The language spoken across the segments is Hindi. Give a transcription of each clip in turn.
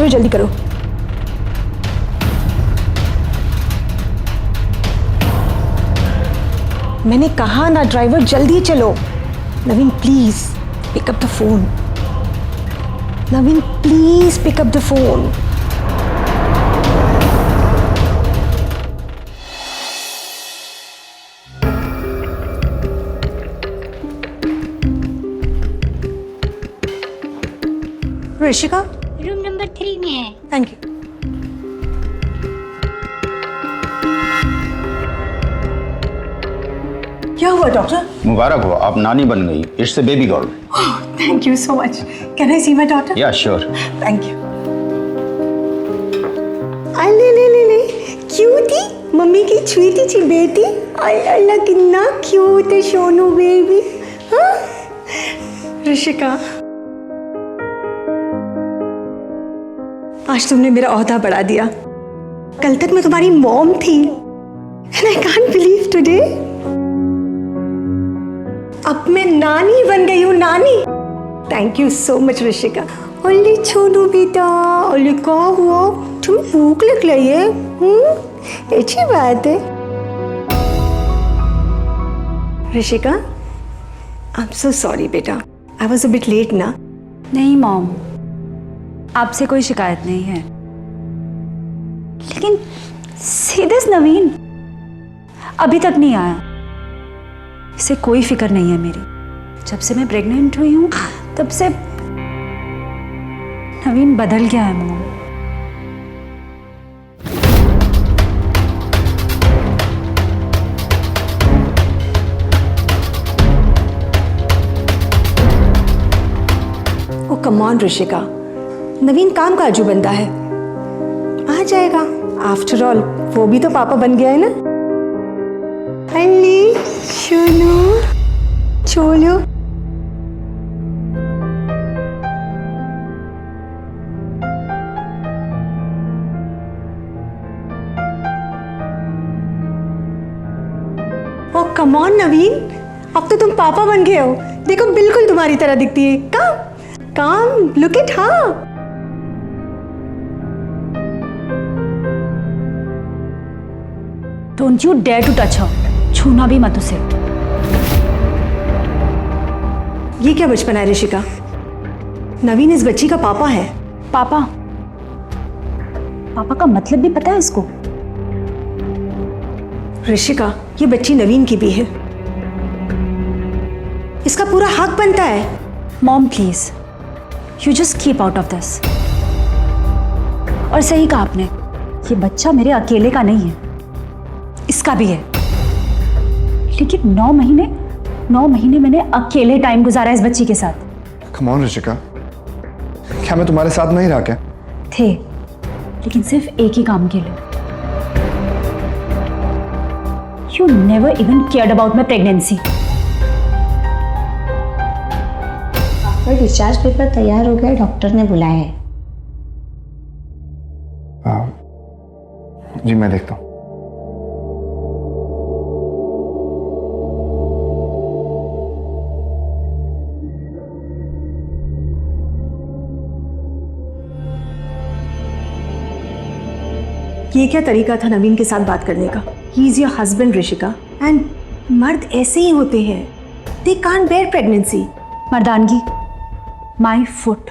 चलो जल्दी करो। मैंने कहा ना ड्राइवर जल्दी चलो। Naveen please pick up the phone. Naveen please pick up the phone. Rishika room number 3 में है। Thank you. क्या हुआ डॉक्टर? मुबारक हो, आप नानी बन गई। It's a baby girl. Thank you so much. Can I see my daughter? Yeah sure. Thank you. अले ले ले ले क्यूटी, मम्मी की छुईटी सी बेटी। अल्लाह कितना क्यूट है सोनू बेबी। हाँ ऋषिका, आज तुमने मेरा ओहदा बढ़ा दिया। कल तक मैं तुम्हारी मॉम थी and I can't believe today अब मैं नानी बन गई हूँ, नानी। Thank you so much Rishika. ओली छोनू बेटा, ओली क्या हुआ? तुम्हें भूख लग रही है? अच्छी बात है। Rishika, I am so sorry बेटा, I was a bit late ना। नहीं मॉम, आपसे कोई शिकायत नहीं है, लेकिन सीधे नवीन अभी तक नहीं आया। इसे कोई फिक्र नहीं है मेरी। जब से मैं प्रेग्नेंट हुई हूँ तब से नवीन बदल गया है mom. Oh come on Rishika, Naveen काम काजू बंदा है, आ जाएगा। आफ्टर ऑल वो भी तो पापा बन गया है ना। अली सोनू चोलो। ओ कम ऑन नवीन, अब तो तुम पापा बन गए हो। देखो बिल्कुल तुम्हारी तरह दिखती है। काम काम, लुक इट। हाँ don't you dare to touch her. छूना भी मत उसे। ये क्या बचपन है ऋषिका? नवीन इस बच्ची का पापा है। पापा? पापा का मतलब भी पता है इसको? ऋषिका, ये बच्ची नवीन की भी है, इसका पूरा हक बनता है। Mom please, you just keep out of this. और सही कहा आपने, ये बच्चा मेरे अकेले का नहीं है, इसका भी है। लेकिन 9 महीने मैंने अकेले टाइम गुजारा इस बच्ची के साथ। कम ऑन ऋषिका, क्या मैं तुम्हारे साथ नहीं रहा क्या? थे, लेकिन सिर्फ एक ही काम के लिए। You never even cared about my pregnancy. आपका डिस्चार्ज पेपर तैयार हो गया, डॉक्टर ने बुलाया है। जी मैं देखता हूँ। ये क्या तरीका था नवीन के साथ बात करने का? He is your husband Rishika, and मर्द ऐसे ही होते हैं, दे कांट बेयर प्रेगनेंसी। मर्दानगी, माई फुट।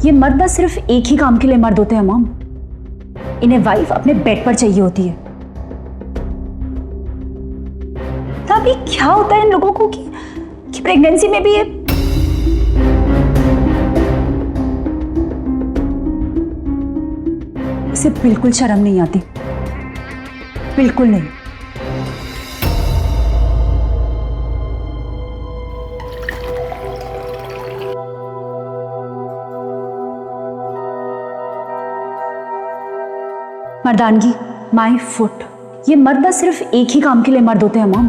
ये मर्द ना सिर्फ एक ही काम के लिए मर्द होते हैं मॉम। इन्हें वाइफ अपने बेड पर चाहिए होती है। तब ये क्या होता है इन लोगों को कि प्रेगनेंसी में भी ये इसे बिल्कुल शर्म नहीं आती, बिल्कुल नहीं। मर्दानगी, माई फुट। ये मर्द ना सिर्फ एक ही काम के लिए मर्द होते हैं मॉम।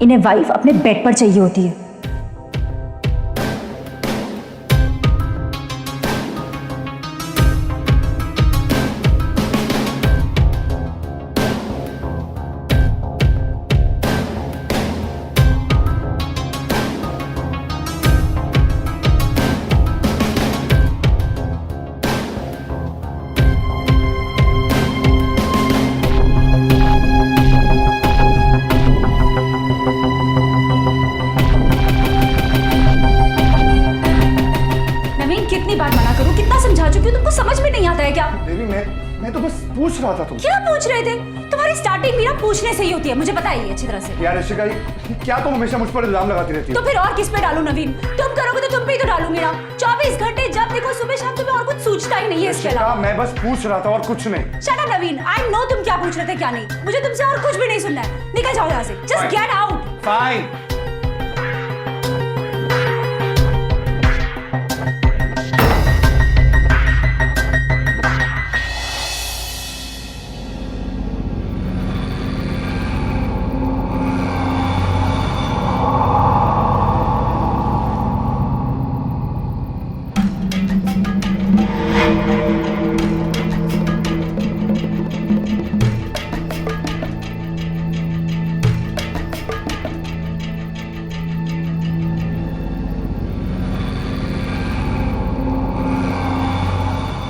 इन्हें वाइफ अपने बेड पर चाहिए होती है। मैं तो बस पूछ रहा था तुम। क्या पूछ रहे थे? तुम्हारी स्टार्टिंग भी ना पूछने से ही होती है, मुझे पता ही है अच्छी तरह से। यार ऋषिका, क्या तुम हमेशा मुझ पर इल्जाम लगाती रहती हो? तो फिर और किस पे डालूं नवीन? तुम करोगे तो तुम पे ही तो डालूंगी ना। 24 घंटे जब देखो सुबह शाम, तुम्हें और कुछ सूझता ही नहीं है इसके अलावा। मैं बस पूछ रहा था और कुछ नहीं। Shut up Naveen, I know तुम क्या पूछ रहे थे क्या नहीं। मुझे तुमसे और कुछ भी नहीं सुनना है। निकल जाओ यहाँ से, जस्ट गेट आउट। फाइन।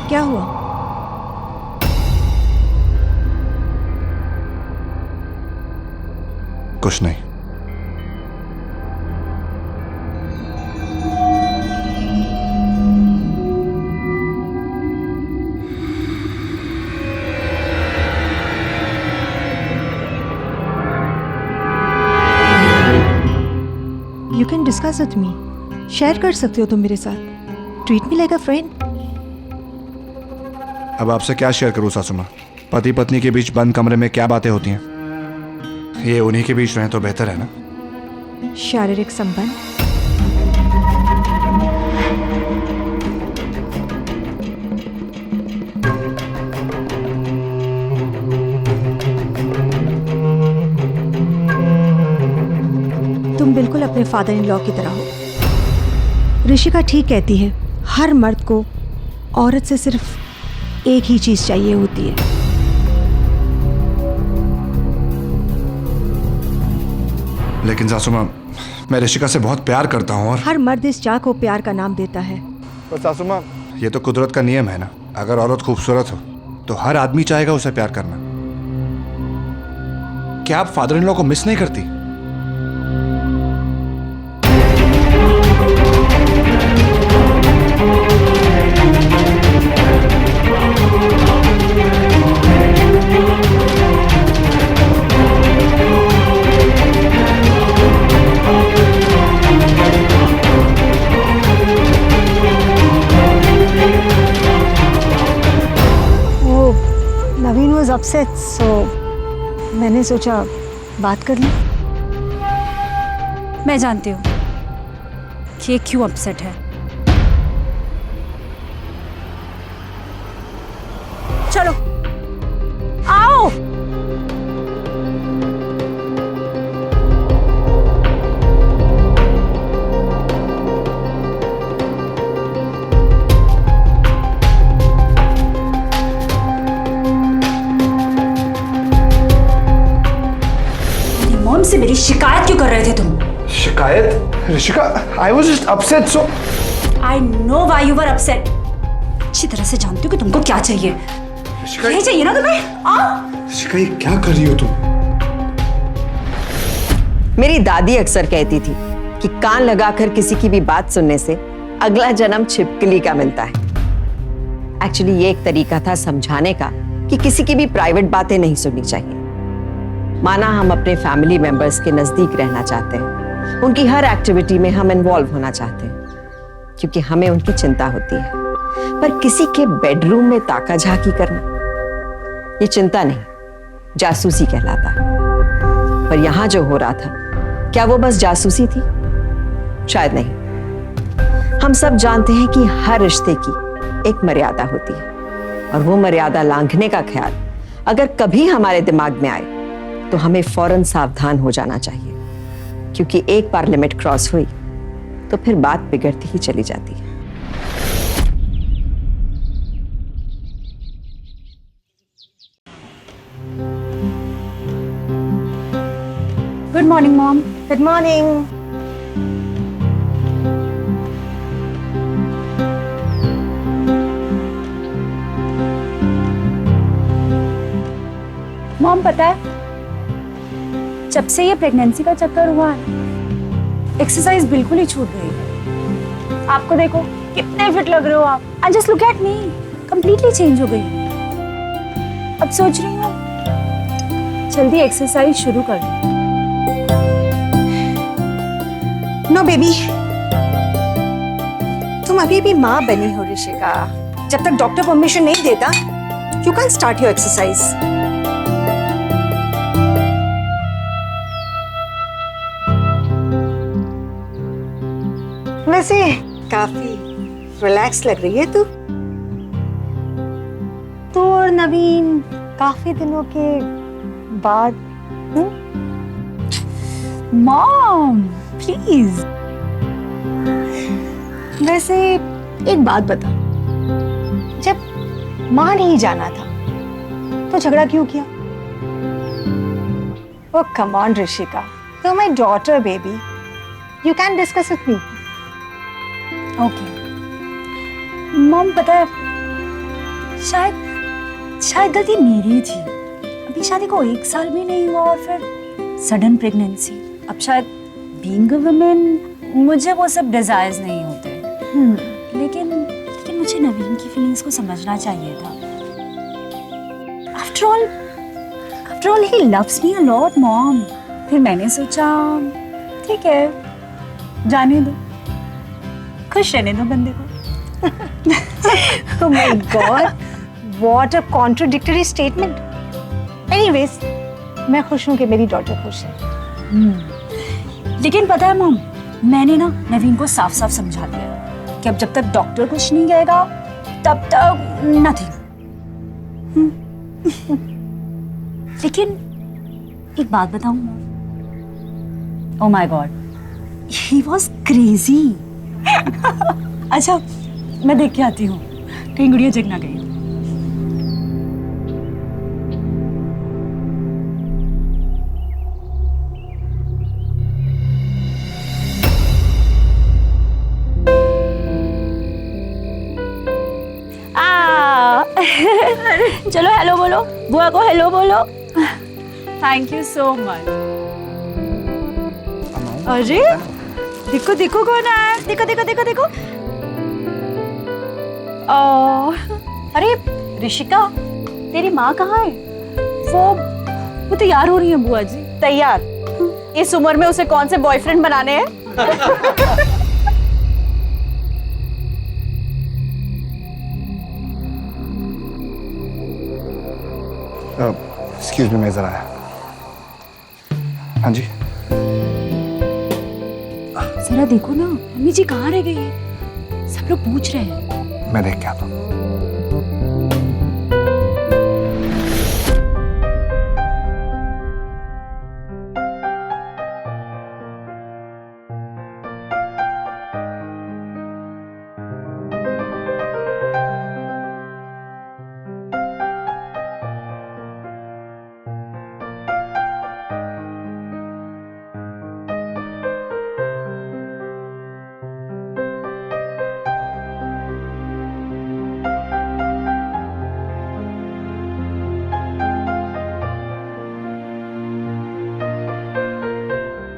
क्या हुआ? कुछ नहीं। You can discuss with me, share कर सकते हो तुम मेरे साथ। ट्रीट मी लाइक अ फ्रेंड। अब आपसे क्या शेयर करूं सासू माँ? पति पत्नी के बीच बंद कमरे में क्या बातें होती हैं, ये उन्हीं के बीच रहें तो बेहतर है ना। शारीरिक संबंध, तुम बिल्कुल अपने फादर इन लॉ की तरह हो। ऋषिका ठीक कहती है, हर मर्द को औरत से सिर्फ एक ही चीज चाहिए होती है। लेकिन सासू माँ, मैं ऋषिका से बहुत प्यार करता हूँ और हर मर्द इस चाह को प्यार का नाम देता है। पर सासू माँ, ये तो कुदरत का नियम है ना। अगर औरत खूबसूरत हो तो हर आदमी चाहेगा उसे प्यार करना। क्या आप फादर इन लॉ को मिस नहीं करती? नवीन वॉज अपसेट, सो मैंने सोचा बात कर लूं। मैं जानती हूँ कि ये क्यों अपसेट है। चलो आओ। मॉम से मेरी शिकायत क्यों कर रहे थे तुम? शिकायत? Rishika, I was just upset, so I know why you were upset. अच्छी तरह से जानती हूँ कि तुमको क्या चाहिए। ये चाहिए ना तुम्हें? आओ। ऋषिका, ये क्या कर रही हो तुम? मेरी दादी अक्सर कहती थी कि कान लगाकर किसी की भी बात सुनने से अगला जन्म छिपकली का मिलता है। एक्चुअली ये एक तरीका था समझाने का कि किसी की भी प्राइवेट बातें नहीं सुननी चाहिए। माना हम अपने फैमिली मेंबर्स के नजदीक रहना चाहते हैं, उनकी हर एक्टिविटी में हम इन्वॉल्व होना चाहते हैं, क्योंकि हमें उनकी चिंता होती है। पर किसी के बेडरूम में ताका झाकी करना, ये चिंता नहीं, जासूसी कहलाता। पर यहां जो हो रहा था, क्या वो बस जासूसी थी? शायद नहीं। हम सब जानते हैं कि हर रिश्ते की एक मर्यादा होती है, और वो मर्यादा लांघने का ख्याल अगर कभी हमारे दिमाग में आए तो हमें फौरन सावधान हो जाना चाहिए, क्योंकि एक बार लिमिट क्रॉस हुई तो फिर बात बिगड़ती ही चली जाती है। Good morning mom. Good morning. Mom पता है, जब से ये प्रेगनेंसी का चक्कर हुआ है, एक्सरसाइज बिल्कुल ही छूट गई है। आपको देखो कितने फिट लग रहे हो आप। And just look at me, completely change हो गई। अब सोच रही हूँ जल्दी एक्सरसाइज शुरू कर दूँ। नो बेबी, तुम अभी भी माँ बनी हो ऋषिका। जब तक डॉक्टर परमिशन नहीं देता, you can start your exercise. वैसे काफी रिलैक्स लग रही है तू। तू और नवीन काफी दिनों के बाद। Mom please. वैसे एक बात बता, जब मां नहीं जाना था तो झगड़ा क्यों किया? Oh come on Rishika, you my daughter baby, you can discuss with me. Okay mom, पता है शायद गलती मेरी ही थी। अभी शादी को 1 साल भी नहीं हुआ और फिर सडन प्रेगनेंसी। अब शायद बीइंग अ वुमेन मुझे वो सब डिजायर्स नहीं होते। लेकिन मुझे नवीन की फीलिंग्स को समझना चाहिए था। After all he loves me a lot mom. फिर मैंने सोचा ठीक है, जाने दो, खुश रहने दो बंदे को। Oh my God, what a contradictory statement. Anyways, मैं खुश हूँ कि मेरी डॉटर खुश है। लेकिन पता है मॉम, मैंने ना नवीन को साफ साफ समझा दिया कि अब जब तक डॉक्टर कुछ नहीं कहेगा तब तक नथिंग। लेकिन एक बात बताऊं, oh my God, he was crazy. अच्छा मैं देख के आती हूँ कहीं गुड़िया जग ना गई। चलो हेलो बोलो, बुआ को हेलो बोलो। Thank you so much. अरे देखो देखो कौन आया, देखो देखो देखो देखो। अरे ऋषिका, तेरी माँ कहाँ है? वो तैयार हो रही है बुआ जी। तैयार? इस उम्र में उसे कौन से बॉयफ्रेंड बनाने हैं? एक्सक्यूज मी, मैं जरा आया। हाँ जी, जरा देखो ना मम्मी जी कहाँ रह गई है, सब लोग पूछ रहे हैं। मैं देख के आता हूँ।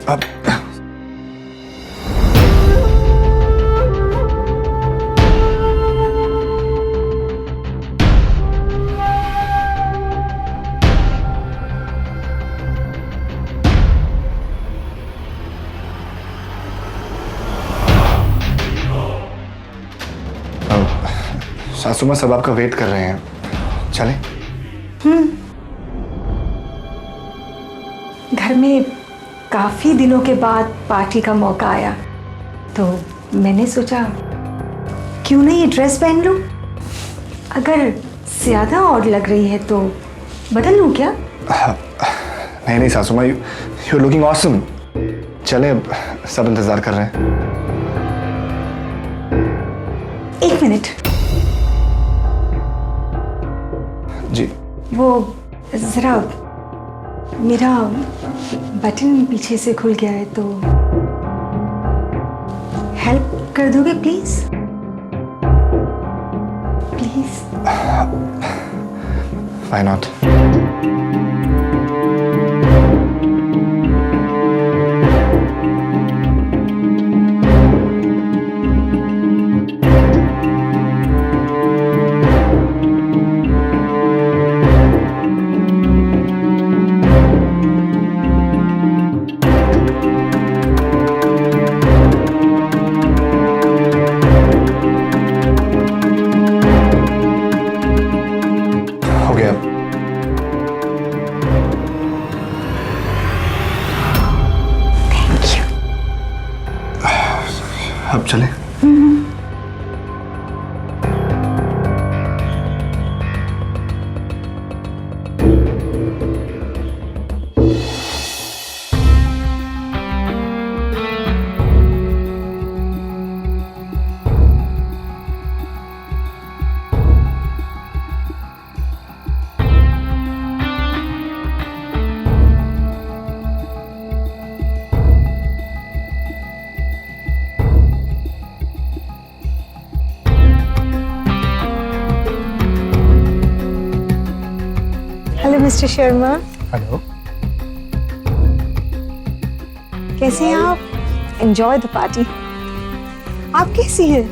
अब सासू माँ सब आपका वेट कर रहे हैं, चलें? घर में काफी दिनों के बाद पार्टी का मौका आया तो मैंने सोचा क्यों नहीं ये ड्रेस पहन लूं। अगर ज्यादा ऑड लग रही है तो बदल लूं क्या? नहीं नहीं सासू माँ, यू लुकिंग ऑसम। चलें, अब सब इंतजार कर रहे हैं। एक मिनट, जी। वो जरा मेरा बटन पीछे से खुल गया है तो हेल्प कर दोगे प्लीज? प्लीज। Why not? अब चले? Hello mister Sharma, hello. कैसे हैं आप? Enjoy the party. आप कैसी हैं?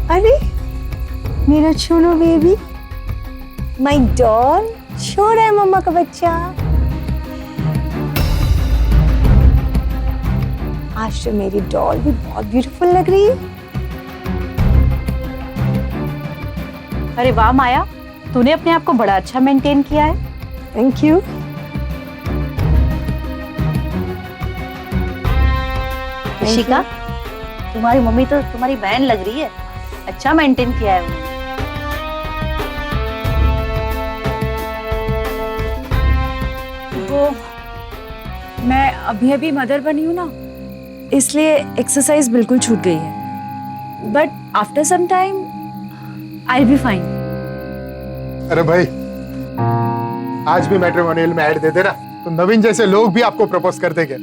अरे मेरा छोनो बेबी, माय डॉल, सो रहा है मम्मा का बच्चा। आज तो मेरी डॉल भी बहुत ब्यूटीफुल लग रही है। अरे वाह माया, तूने अपने आप को बड़ा अच्छा मेंटेन किया है। Thank you. ऋषिका, तुम्हारी मम्मी तो तुम्हारी बहन लग रही है। अच्छा मेंटेन किया है उन्होंने। वो मैं अभी अभी मदर बनी हूँ ना, इसलिए एक्सरसाइज बिल्कुल छूट गई है। But after some time I be fine. अरे भाई, आज भी मैट्रिमोनियल में ऐड दे देना, तो नवीन जैसे लोग भी आपको प्रपोज कर देंगे।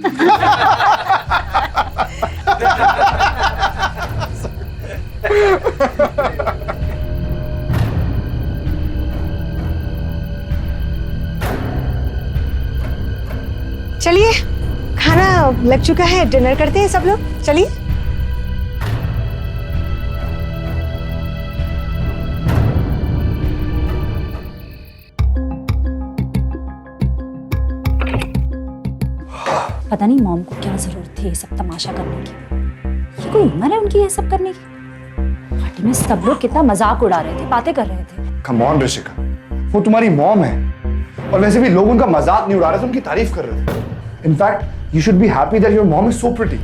चलिए, खाना लग चुका है, डिनर करते हैं सब लोग। चलिए। पता नहीं मॉम को क्या जरूरत थी ये सब तमाशा करने की। ये कोई उम्र है उनकी ये सब करने की? पार्टी में सब लोग कितना मजाक उड़ा रहे थे, बातें कर रहे थे। कम ऑन ऋषिका, वो तुम्हारी मॉम है और वैसे भी लोग उनका मजाक नहीं उड़ा रहे थे, उनकी तारीफ कर रहे थे। In fact you should be happy that your mom is so pretty.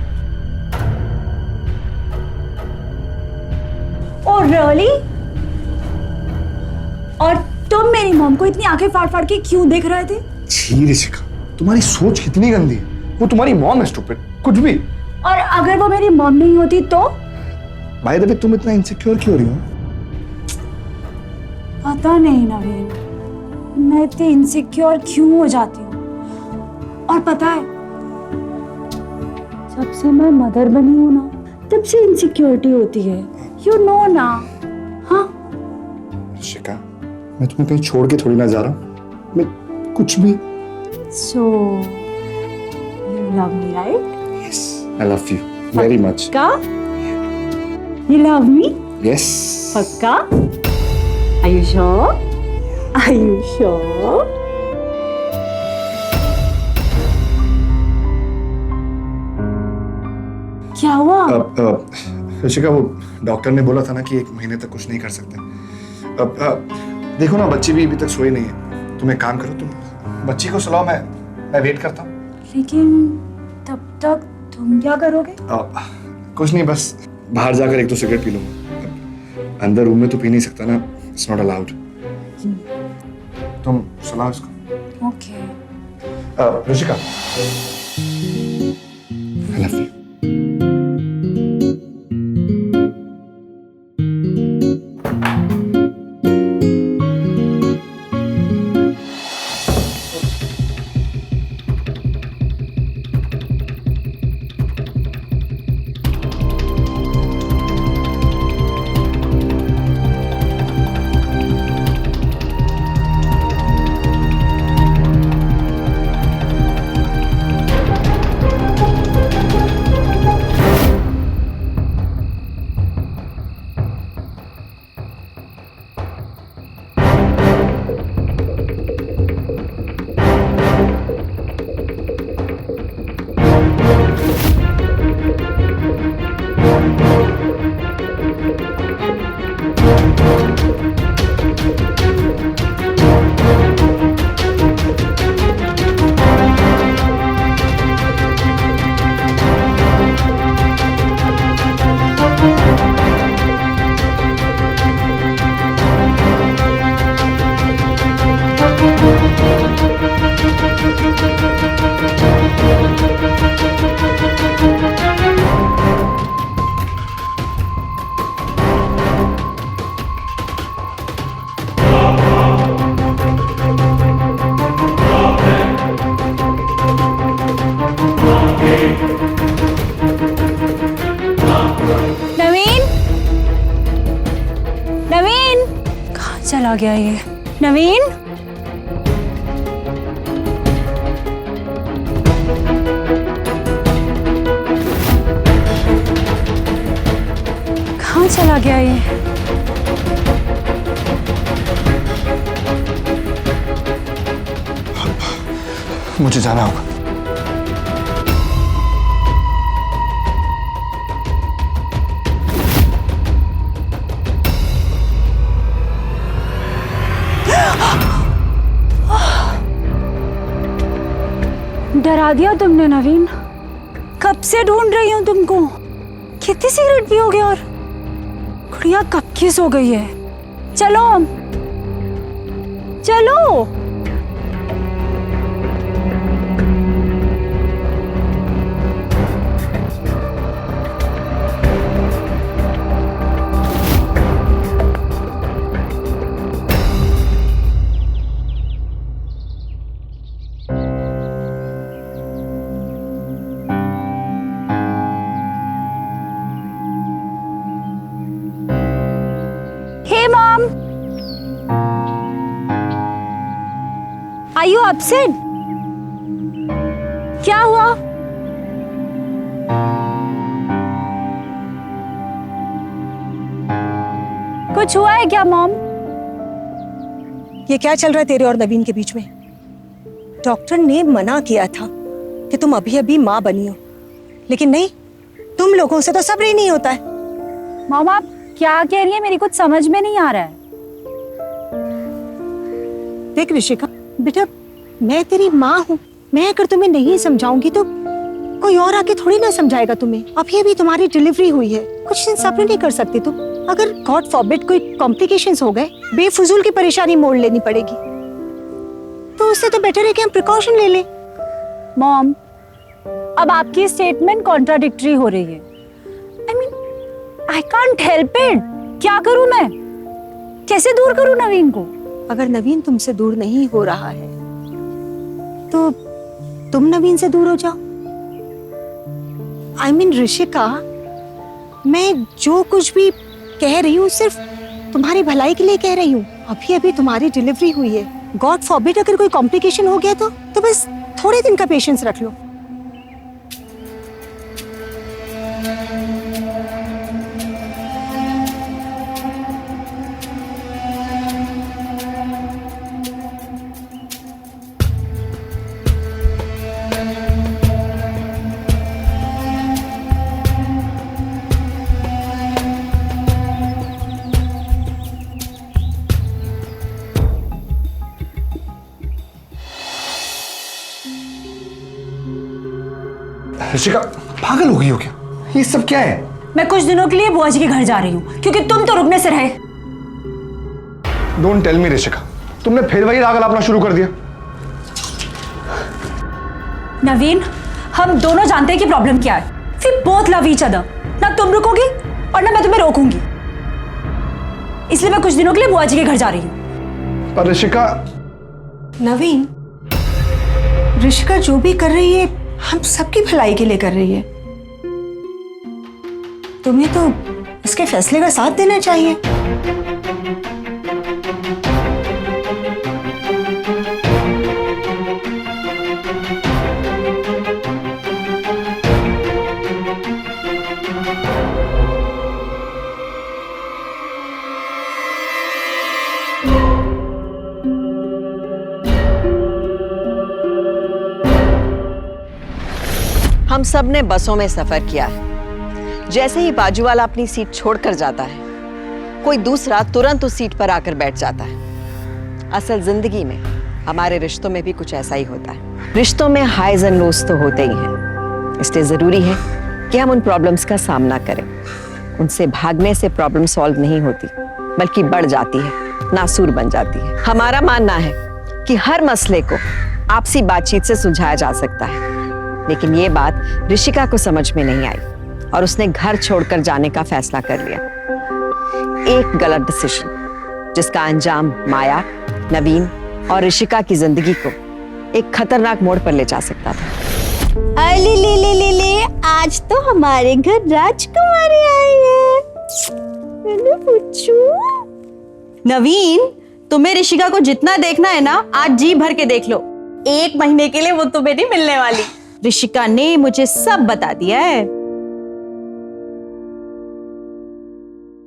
Oh really? और तुम मेरी मॉम को इतनी आंखें फाड़ फाड़ के क्यों देख रहे थे? छी ऋषिका, तुम्हारी सोच कितनी गंदी है। वो तुम्हारी मॉम है स्टूपिड, कुछ भी। और अगर वो मेरी मॉम नहीं होती तो? भाई दबे तुम इतना इनसिक्योर क्यों हो रही हो? पता नहीं नवीन, मैं इतनी इनसिक्योर क्यों हो जाती हूँ। और पता है, जब से मैं मदर बनी हूँ ना, तब से इनसिक्योरिटी होती है। यू नो ना। हाँ ऋषिका, मैं तुम्हें कहीं छोड़ के थोड़ी ना जा रहा हूँ, मैं कुछ भी। So you love me right? Yes, I love you very much. पक्का? You love me? Yes. पक्का? Are you sure? Are you sure? क्या हुआ? ऋषिका, वो डॉक्टर ने बोला था ना कि 1 महीने तक कुछ नहीं कर सकते। देखो ना, बच्ची भी अभी तक सोई नहीं है। तुम एक काम करो, तुम बच्ची को सुलाओ, मैं वेट करता हूँ। लेकिन तब तक तुम क्या करोगे? कुछ नहीं, बस बाहर जाकर 1-2 सिगरेट पी लूंगा। अंदर रूम में तो पी नहीं सकता ना, इट्स नॉट अलाउड। तुम सुलाओ इसको। Okay. Rishika, I love you. चला गया ये नवीन? कहाँ चला गया ये? मुझे जाना होगा। डरा दिया तुमने नवीन। कब से ढूंढ रही हूं तुमको। कितनी सिगरेट पियोगे और गुड़िया कब की सो गई है। चलो चलो। Hey mom, are you upset? क्या हुआ? कुछ हुआ है क्या मॉम? ये क्या चल रहा है तेरे और नवीन के बीच में? डॉक्टर ने मना किया था कि तुम अभी अभी माँ बनी हो, लेकिन नहीं, तुम लोगों से तो सब्र ही नहीं होता है। मॉम आप क्या कह रही है? मेरी कुछ समझ में नहीं आ रहा है। देख ऋषिका बेटा, मैं तेरी माँ हूँ। मैं अगर तुम्हें नहीं समझाऊंगी तो कोई और आके थोड़ी ना समझाएगा तुम्हें। अभी अभी तुम्हारी डिलीवरी हुई है, कुछ दिन सब्र नहीं कर सकती तुम? अगर गॉड फॉरबिड कोई कॉम्प्लिकेशंस हो गए, बेफजूल की परेशानी मोड़ लेनी पड़ेगी, तो उससे तो बेटर है कि हम प्रिकॉशन ले लें। मॉम अब आपकी स्टेटमेंट कॉन्ट्राडिक्टरी हो रही है। I can't help it. क्या करूं मैं? कैसे दूर करूं नवीन को? अगर नवीन तुमसे दूर नहीं हो रहा है तो तुम नवीन से दूर हो जाओ। I mean, ऋषिका, मैं जो कुछ भी कह रही हूँ सिर्फ तुम्हारी भलाई के लिए कह रही हूँ। अभी अभी तुम्हारी डिलीवरी हुई है, गॉड फॉरबिड अगर कोई कॉम्प्लिकेशन हो गया तो बस थोड़े दिन का पेशेंस रख लो। ऋषिका पागल हो गई हो क्या? ये सब क्या है? मैं कुछ दिनों के लिए बुआ जी के घर जा रही हूँ क्योंकि तुम तो रुकने से रहे। डोंट टेल मी ऋषिका, तुमने फिर वही राग अलापना शुरू कर दिया। नवीन हम दोनों जानते हैं कि प्रॉब्लम क्या है। फिर बोथ लव ईच अदर। ना तुम रुकोगी और ना मैं तुम्हें रोकूंगी। इसलिए मैं कुछ दिनों के लिए बुआ जी के घर जा रही हूँ। पर ऋषिका, नवीन, ऋषिका जो भी कर रही है हम सबकी भलाई के लिए कर रही है। तुम्हें तो इसके फैसले का साथ देना चाहिए। हम सब ने बसों में सफर किया है। जैसे ही बाजू वाला अपनी सीट छोड़कर जाता है, कोई दूसरा तुरंत उस सीट पर आकर बैठ जाता है। असल जिंदगी में हमारे रिश्तों में भी कुछ ऐसा ही होता है। रिश्तों में हाइज एंड लोज तो होते ही हैं, इसलिए जरूरी है कि हम उन प्रॉब्लम्स का सामना करें। उनसे भागने से प्रॉब्लम सॉल्व नहीं होती, बल्कि बढ़ जाती है, नासूर बन जाती है। हमारा मानना है कि हर मसले को आपसी बातचीत से सुलझाया जा सकता है, लेकिन ये बात ऋषिका को समझ में नहीं आई और उसने घर छोड़कर जाने का फैसला कर लिया। एक गलत डिसीजन जिसका अंजाम माया, नवीन और ऋषिका की जिंदगी को एक खतरनाक मोड़ पर ले जा सकता था। अरे ले आज तो हमारे घर राजकुमारी आई है। मैंने पूछू नवीन, तुम्हें ऋषिका को जितना देखना है ना, आज जी भर के देख लो। 1 महीने के लिए वो तुम्हें नहीं मिलने वाली। ऋषिका ने मुझे सब बता दिया है।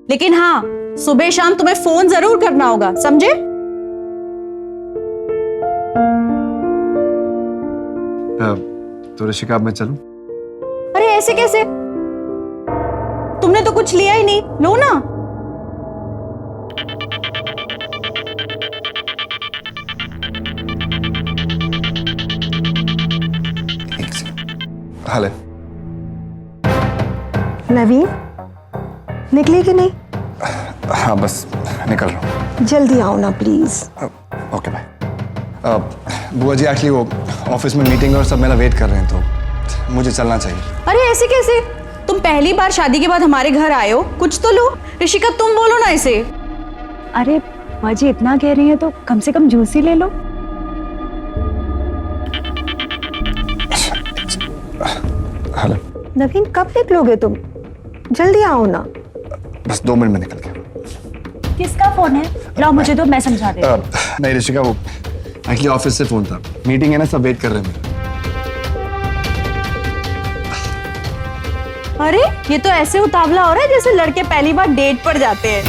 लेकिन हाँ, सुबह शाम तुम्हें फोन जरूर करना होगा, समझे? तो ऋषिका अब मैं चलूं? अरे ऐसे कैसे? तुमने तो कुछ लिया ही नहीं, लो ना। हाले नवीन, निकले कि नहीं? हाँ बस निकल रहा हूँ। जल्दी आओ ना प्लीज। Okay bye. बुआ जी एक्चुअली वो ऑफिस में मीटिंग और सब मेरा वेट कर रहे हैं, तो मुझे चलना चाहिए। अरे ऐसे कैसे? तुम पहली बार शादी के बाद हमारे घर आए हो, कुछ तो लो। ऋषिका तुम बोलो ना इसे। अरे बाजी इतना कह रही है तो कम से कम जूस ही ले लो। हेलो नवीन, कब निकलोगे तुम? जल्दी आओ ना। बस 2 मिनट में निकल गया। किसका फोन है? लाओ मुझे दो, मैं समझा देती हूँ। नहीं ऋषिका, वो एक्चुअली ऑफिस से फोन था, मीटिंग है ना, सब वेट कर रहे हैं मेरा। अरे ये तो ऐसे उतावला हो रहा है जैसे लड़के पहली बार डेट पर जाते हैं।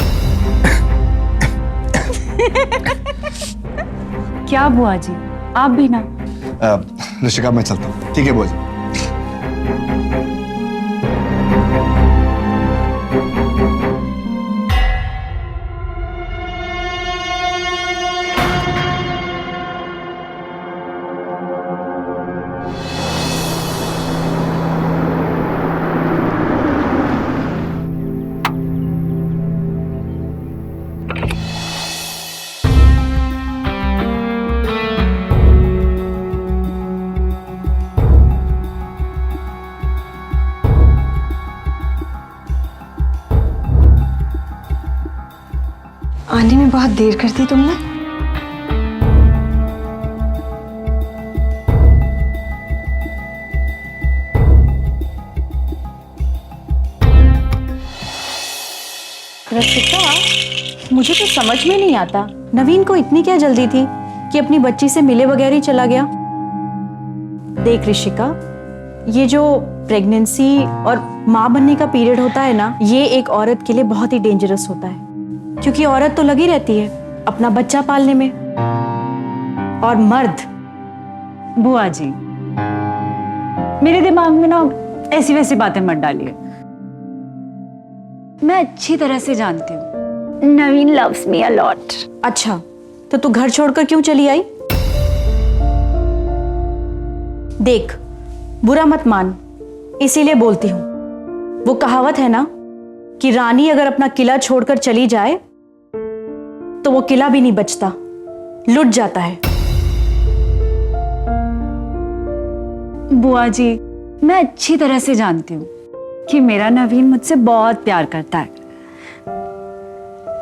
क्या बुआ जी, आप भी ना। ऋषिका मैं चलता हूँ। ठीक है बुआ जी। आने में बहुत देर कर दी तुमने। रक्षिता, मुझे तो समझ में नहीं आता, नवीन को इतनी क्या जल्दी थी कि अपनी बच्ची से मिले बगैर ही चला गया। देख ऋषिका, ये जो प्रेगनेंसी और माँ बनने का पीरियड होता है ना, ये एक औरत के लिए बहुत ही डेंजरस होता है, क्योंकि औरत तो लगी रहती है अपना बच्चा पालने में, और मर्द। बुआ जी, मेरे दिमाग में ना ऐसी वैसी बातें मत डालिए। मैं अच्छी तरह से जानती हूँ नवीन लव्स मी अ लॉट। अच्छा, तो तू घर छोड़कर क्यों चली आई? देख, बुरा मत मान, इसीलिए बोलती हूँ। वो कहावत है ना कि रानी अगर अपना किला छोड़कर चली जाए तो वो किला भी नहीं बचता, लुट जाता है। बुआ जी, मैं अच्छी तरह से जानती हूँ कि मेरा नवीन मुझसे बहुत प्यार करता है,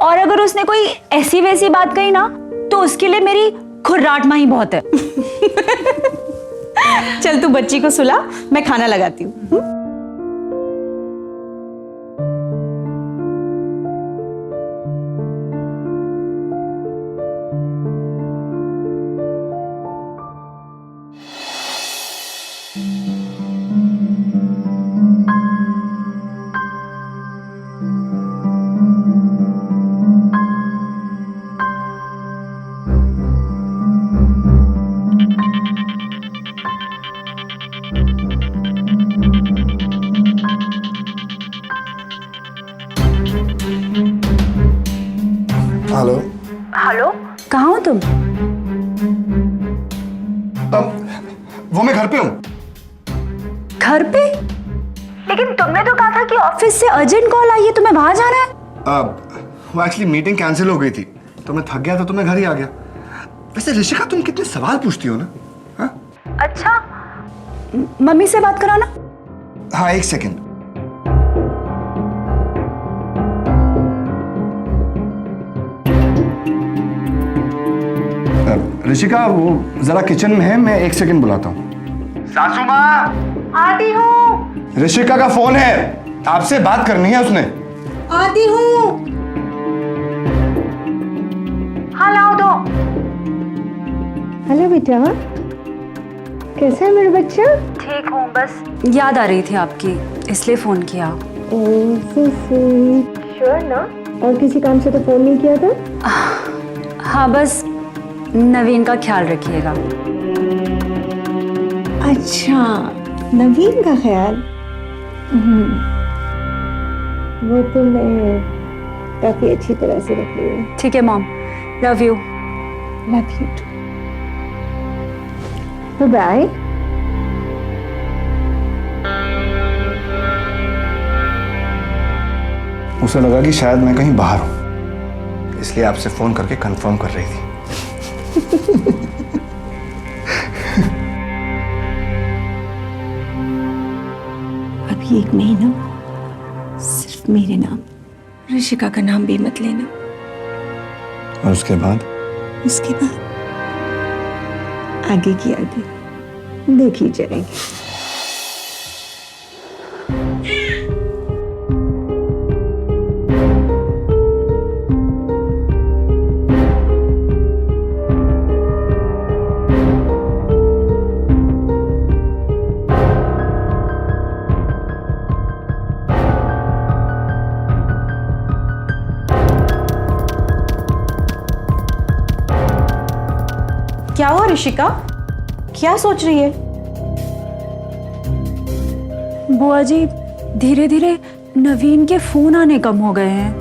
और अगर उसने कोई ऐसी वैसी बात कही ना तो उसके लिए मेरी खुर्राट माँ ही बहुत है। चल तू बच्ची को सुला, मैं खाना लगाती हूँ। हेलो। हेलो, कहाँ हो तुम? वो मैं घर पे हूँ। घर पे? लेकिन तुमने तो कहा था कि ऑफिस से अर्जेंट कॉल आई है, तुम्हें वहां जाना है। वो एक्चुअली मीटिंग कैंसिल हो गई थी, तो मैं थक गया था, तो मैं घर ही आ गया। वैसे ऋषिका, तुम कितने सवाल पूछती हो ना। हाँ? अच्छा, मम्मी से बात कराना। हाँ 1 सेकेंड। ऋषिका, वो जरा किचन में है, मैं 1 सेकेंड बुलाता हूँ। सासू माँ, आती हूँ। ऋषिका का फोन है, आपसे बात करनी है उसने। आती हूँ। हाँ लाओ दो। हेलो बेटा, कैसा है मेरा बच्चा? ठीक हूँ, बस याद आ रही थी आपकी, इसलिए फोन किया। श्योर ना? और किसी काम से तो फोन नहीं किया था? हाँ बस नवीन का ख्याल रखिएगा। अच्छा, नवीन का ख्याल। वो तो मैं काफी अच्छी तरह से रख रही हूँ। ठीक है mom, love you. Love you too. Bye. उसे लगा कि शायद मैं कहीं बाहर हूं, इसलिए आपसे फोन करके कंफर्म कर रही थी। अभी 1 महीना सिर्फ मेरे नाम, ऋषिका का नाम भी मत लेना। और उसके बाद? उसके बाद आगे की आगे देखी जाएगी। क्या हुआ ऋषिका, क्या सोच रही है? बुआ जी, धीरे धीरे नवीन के फोन आने कम हो गए हैं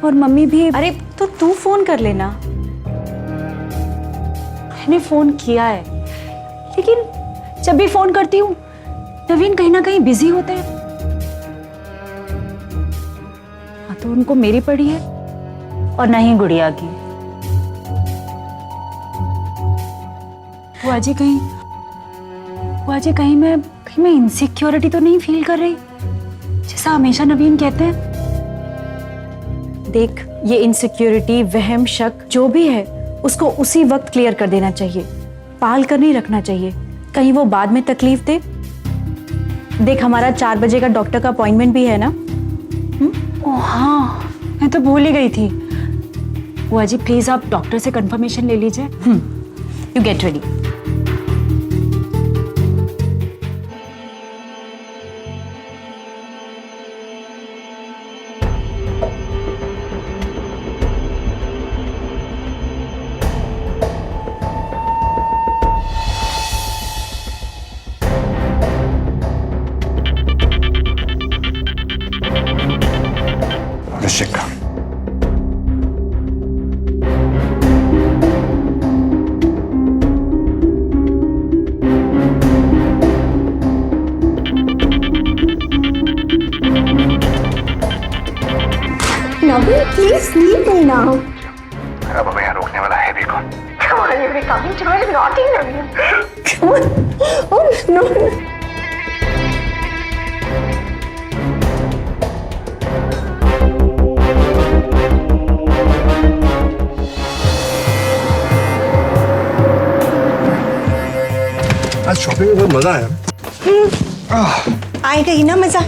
और मम्मी भी। अरे तो तू फोन कर लेना। मैंने फोन किया है, लेकिन जब भी फोन करती हूँ नवीन कहीं ना कहीं बिजी होते हैं। हाँ तो उनको मेरी पड़ी है और ना ही गुड़िया की। बुआ जी कहीं मैं इनसिक्योरिटी तो नहीं फील कर रही, जैसा हमेशा नवीन कहते हैं। देख, ये इनसिक्योरिटी, वहम, शक जो भी है उसको उसी वक्त क्लियर कर देना चाहिए, पाल कर नहीं रखना चाहिए, कहीं वो बाद में तकलीफ दे। देख, हमारा 4 बजे का डॉक्टर का अपॉइंटमेंट भी है ना। ओह हाँ, मैं तो भूल ही गई थी। बुआ जी प्लीज आप डॉक्टर से कंफर्मेशन ले लीजिए। You get ready. Rishika, Naveen please sleep me now. अब हमें यहाँ रोकने वाला है भी कौन? Come on, you're becoming too naughty, Naveen. Come on. Oh no. आज शॉपिंग में बहुत मजा आया। आएगा ही ना मजा।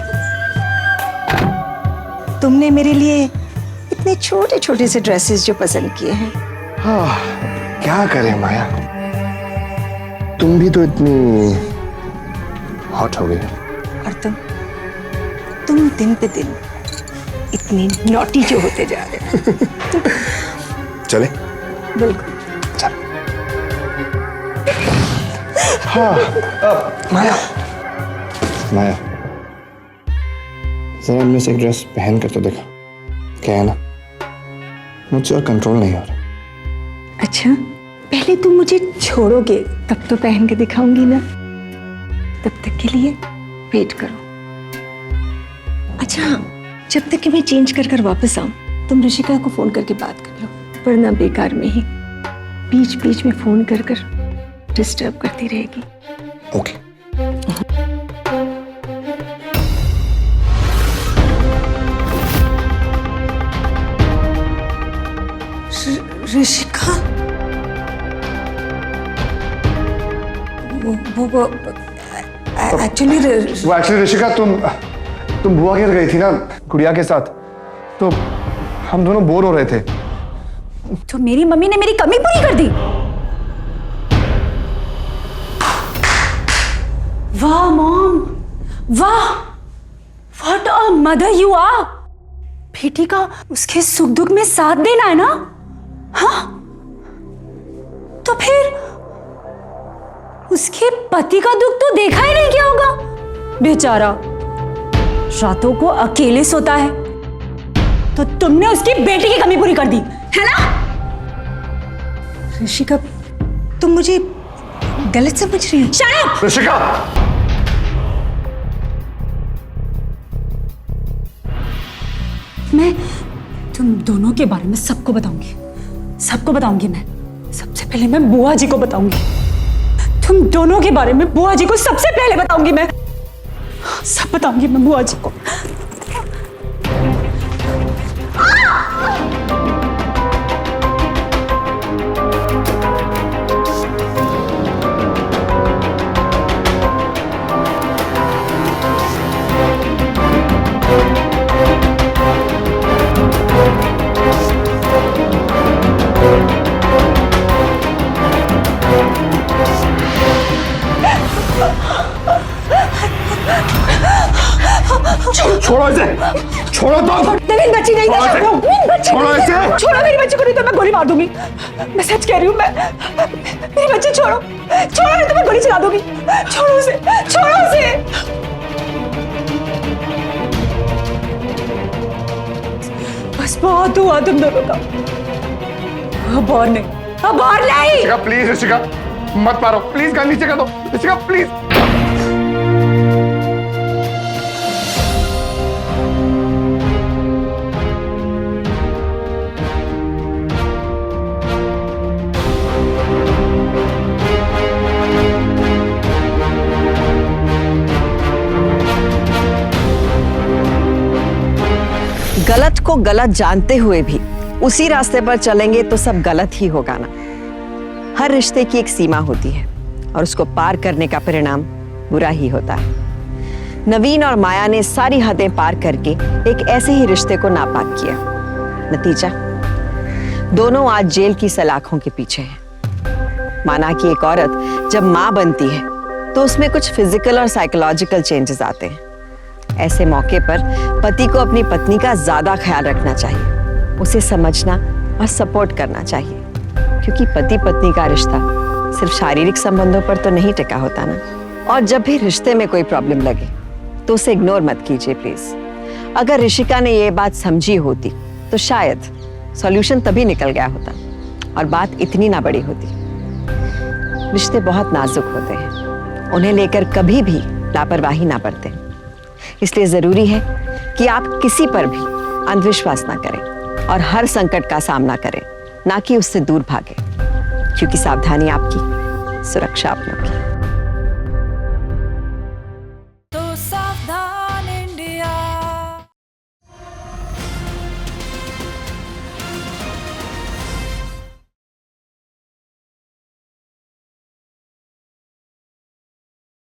तुमने मेरे लिए इतने छोटे छोटे से ड्रेसेस जो पसंद किए हैं। हाँ, क्या करें माया, तुम भी तो इतनी हॉट हो गई। और तुम दिन पे दिन इतनी नॉटी जो होते जा रहे हो। चले? बिल्कुल। हाँ, माया जरा इनमें से एक ड्रेस पहन कर तो देखा, क्या है ना, मुझसे और कंट्रोल नहीं हो रहा। अच्छा, पहले तुम मुझे छोड़ोगे तब तो पहन के दिखाऊंगी ना, तब तक के लिए वेट करो। अच्छा, जब तक कि मैं चेंज कर वापस आऊं, तुम ऋषिका को फोन करके बात कर लो, वरना बेकार में ही बीच बीच में फोन कर डिस्टर्ब करती रहेगी। ओके। ऋषिका, वो एक्चुअली ऋषिका, तुम बुआ के घर गई थी ना गुड़िया के साथ, तो हम दोनों बोर हो रहे थे, तो मेरी मम्मी ने मेरी कमी पूरी कर दी। वाह मॉम, वाह, what a mother you are. बेटी का उसके सुख दुख में साथ देना है ना? हाँ, तो फिर उसके पति का दुख तो देखा ही नहीं क्या होगा? बेचारा रातों को अकेले सोता है, तो तुमने उसकी बेटी की कमी पूरी कर दी है ना? ऋषिका, तुम मुझे गलत समझ रही हो। Shut up! ऋषिका, मैं तुम दोनों के बारे में सबको बताऊंगी, सबको बताऊंगी। मैं सबसे पहले मैं बुआ जी को बताऊंगी। तुम दोनों के बारे में बुआ जी को सबसे पहले बताऊंगी। मैं सब बताऊंगी मैं बुआ जी को। छोड़ो इसे, छोड़ो तो। नवीन बच्ची नहीं था, छोड़ो। नवीन बच्ची छोड़ो नहीं था। इसे। छोड़ो मेरी बच्ची को, नहीं तो मैं गोली मार दूंगी। मैं सच कह रही हूँ। मैं मेरी बच्ची छोड़ो, छोड़ो, नहीं तो मैं गोली चला दूंगी। छोड़ो उसे, छोड़ो उसे। बस बहुत हुआ तुम दोनों का। अब और नहीं, अब और नहीं। ऋषिका प्लीज, ऋषिका मत मारो प्लीज, गन नीचे कर दो ऋषिका प्लीज। गलत को गलत जानते हुए भी उसी रास्ते पर चलेंगे तो सब गलत ही होगा ना। हर रिश्ते की एक सीमा होती है और उसको पार करने का परिणाम बुरा ही होता है। नवीन और माया ने सारी हदें पार करके एक ऐसे ही रिश्ते को नापाक किया। नतीजा, दोनों आज जेल की सलाखों के पीछे हैं। माना कि एक औरत जब मां बनती है तो उसमें कुछ फिजिकल और साइकोलॉजिकल चेंजेस आते हैं। ऐसे मौके पर पति को अपनी पत्नी का ज्यादा ख्याल रखना चाहिए, उसे समझना और सपोर्ट करना चाहिए, क्योंकि पति पत्नी का रिश्ता सिर्फ शारीरिक संबंधों पर तो नहीं टिका होता ना। और जब भी रिश्ते में कोई प्रॉब्लम लगे तो उसे इग्नोर मत कीजिए प्लीज। अगर ऋषिका ने ये बात समझी होती तो शायद सॉल्यूशन तभी निकल गया होता और बात इतनी ना बड़ी होती। रिश्ते बहुत नाजुक होते हैं, उन्हें लेकर कभी भी लापरवाही ना बरतें। इसलिए जरूरी है कि आप किसी पर भी अंधविश्वास ना करें और हर संकट का सामना करें, ना कि उससे दूर भागें, क्योंकि सावधानी आपकी, सुरक्षा अपनों की।